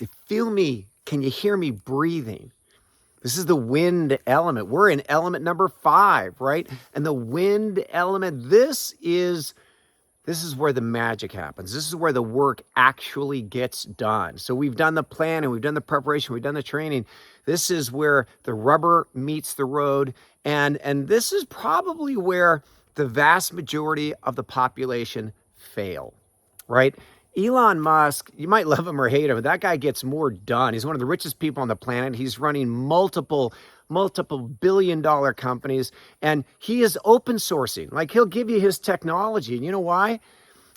You feel me? Can you hear me breathing? This is the wind element. We're in element number 5, right? And the wind element, this is where the magic happens. This is where the work actually gets done. So we've done the planning, we've done the preparation, we've done the training. This is where the rubber meets the road. And this is probably where the vast majority of the population fail, right? Elon Musk, you might love him or hate him, but that guy gets more done. He's one of the richest people on the planet. He's running multiple billion-dollar companies, and he is open sourcing. Like, he'll give you his technology, and you know why?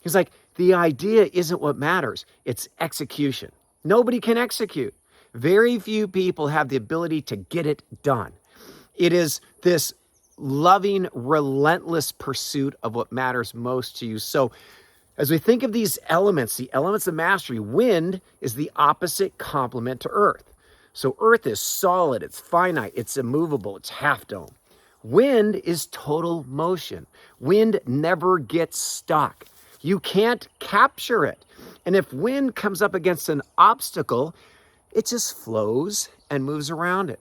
He's like, the idea isn't what matters. It's execution. Nobody can execute. Very few people have the ability to get it done. It is this loving, relentless pursuit of what matters most to you. So as we think of these elements, the elements of mastery, wind is the opposite complement to earth. So earth is solid, it's finite, it's immovable, it's half dome. Wind is total motion. Wind never gets stuck. You can't capture it. And if wind comes up against an obstacle, it just flows and moves around it.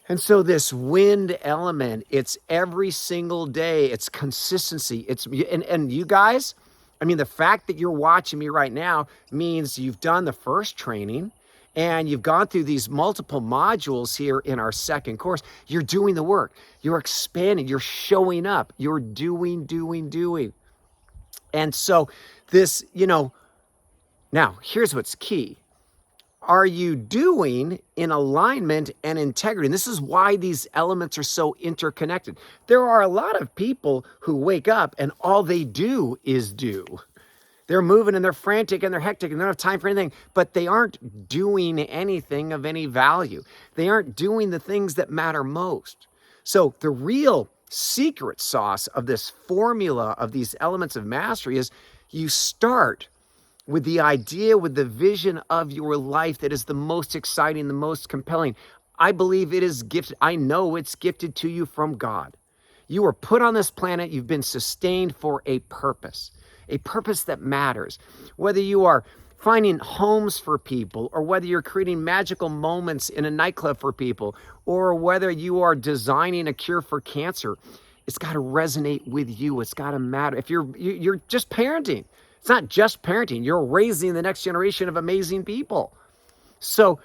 And so this wind element, it's every single day, it's consistency. And you guys, I mean, the fact that you're watching me right now means you've done the first training and you've gone through these multiple modules here in our second course. You're doing the work. You're expanding. You're showing up. You're doing. And so this, now here's what's key. Are you doing in alignment and integrity? And this is why these elements are so interconnected. There are a lot of people who wake up and all they do is do. They're moving and they're frantic and they're hectic and they don't have time for anything, but they aren't doing anything of any value. They aren't doing the things that matter most. So the real secret sauce of this formula of these elements of mastery is you start with the idea, with the vision of your life that is the most exciting, the most compelling. I believe it is gifted. I know it's gifted to you from God. You were put on this planet. You've been sustained for a purpose that matters. Whether you are finding homes for people, or whether you're creating magical moments in a nightclub for people, or whether you are designing a cure for cancer, it's got to resonate with you. It's got to matter. If you're just parenting, it's not just parenting. You're raising the next generation of amazing people. So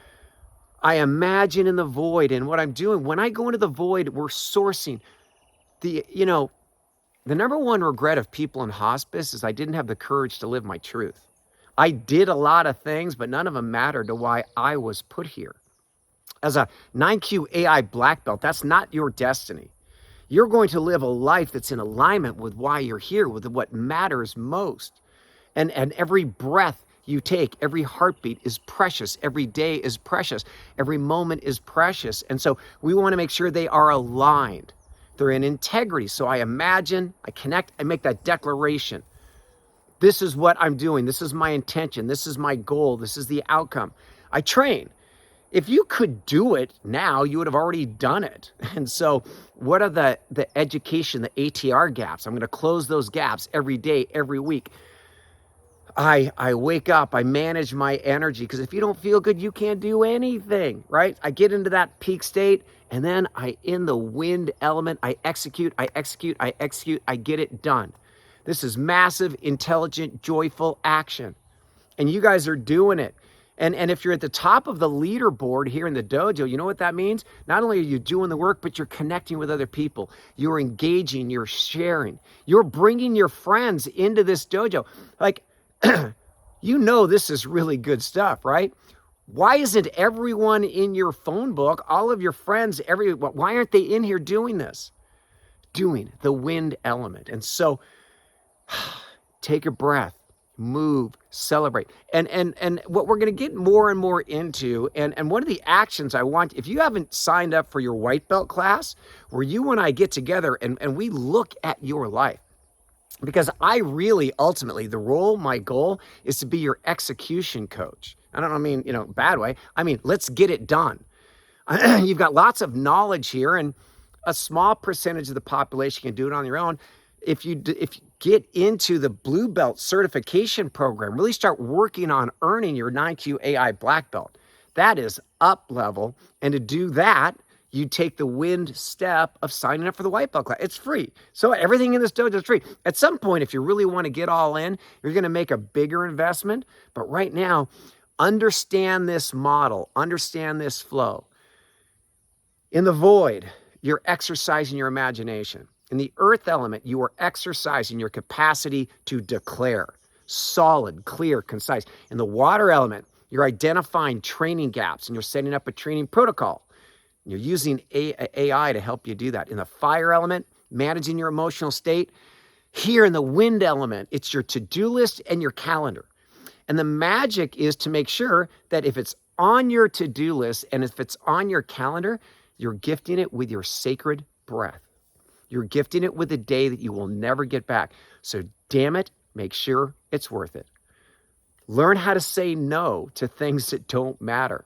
I imagine in the void, and what I'm doing, when I go into the void, we're sourcing. The number one regret of people in hospice is I didn't have the courage to live my truth. I did a lot of things, but none of them mattered to why I was put here. As a 9Q AI black belt, that's not your destiny. You're going to live a life that's in alignment with why you're here, with what matters most. And every breath you take, every heartbeat is precious. Every day is precious. Every moment is precious. And so we want to make sure they are aligned. They're in integrity. So I imagine, I connect, I make that declaration. This is what I'm doing. This is my intention. This is my goal. This is the outcome. I train. If you could do it now, you would have already done it. And so what are the education, the ATR gaps? I'm going to close those gaps every day, every week. I wake up, I manage my energy, because if you don't feel good, you can't do anything, right? I get into that peak state, and then in the wind element, I execute, I get it done. This is massive, intelligent, joyful action. And you guys are doing it. And if you're at the top of the leaderboard here in the dojo, you know what that means? Not only are you doing the work, but you're connecting with other people. You're engaging, you're sharing. You're bringing your friends into this dojo. Like, this is really good stuff, right? Why isn't everyone in your phone book, all of your friends, why aren't they in here doing this? Doing the wind element. And so take a breath, move, celebrate. And what we're going to get more and more into, and one of the actions I want, if you haven't signed up for your white belt class, where you and I get together and we look at your life, because I really, ultimately, my goal is to be your execution coach. I don't mean, bad way. I mean, let's get it done. You've got lots of knowledge here, and a small percentage of the population can do it on their own. if you get into the Blue Belt certification program, really start working on earning your 9Q AI Black Belt. That is up level. And to do that, you take the wind step of signing up for the white belt class. It's free. So everything in this dojo is free. At some point, if you really want to get all in, you're going to make a bigger investment. But right now, understand this model, understand this flow. In the void, you're exercising your imagination. In the earth element, you are exercising your capacity to declare. Solid, clear, concise. In the water element, you're identifying training gaps and you're setting up a training protocol. You're using AI to help you do that. In the fire element, managing your emotional state. Here in the wind element, it's your to-do list and your calendar. And the magic is to make sure that if it's on your to-do list and if it's on your calendar, you're gifting it with your sacred breath. You're gifting it with a day that you will never get back. So damn it, make sure it's worth it. Learn how to say no to things that don't matter.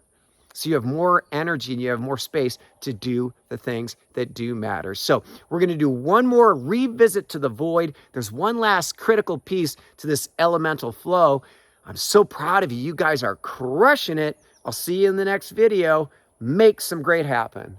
So you have more energy and you have more space to do the things that do matter. So we're going to do one more revisit to the void. There's one last critical piece to this elemental flow. I'm so proud of you. You guys are crushing it. I'll see you in the next video. Make some great happen.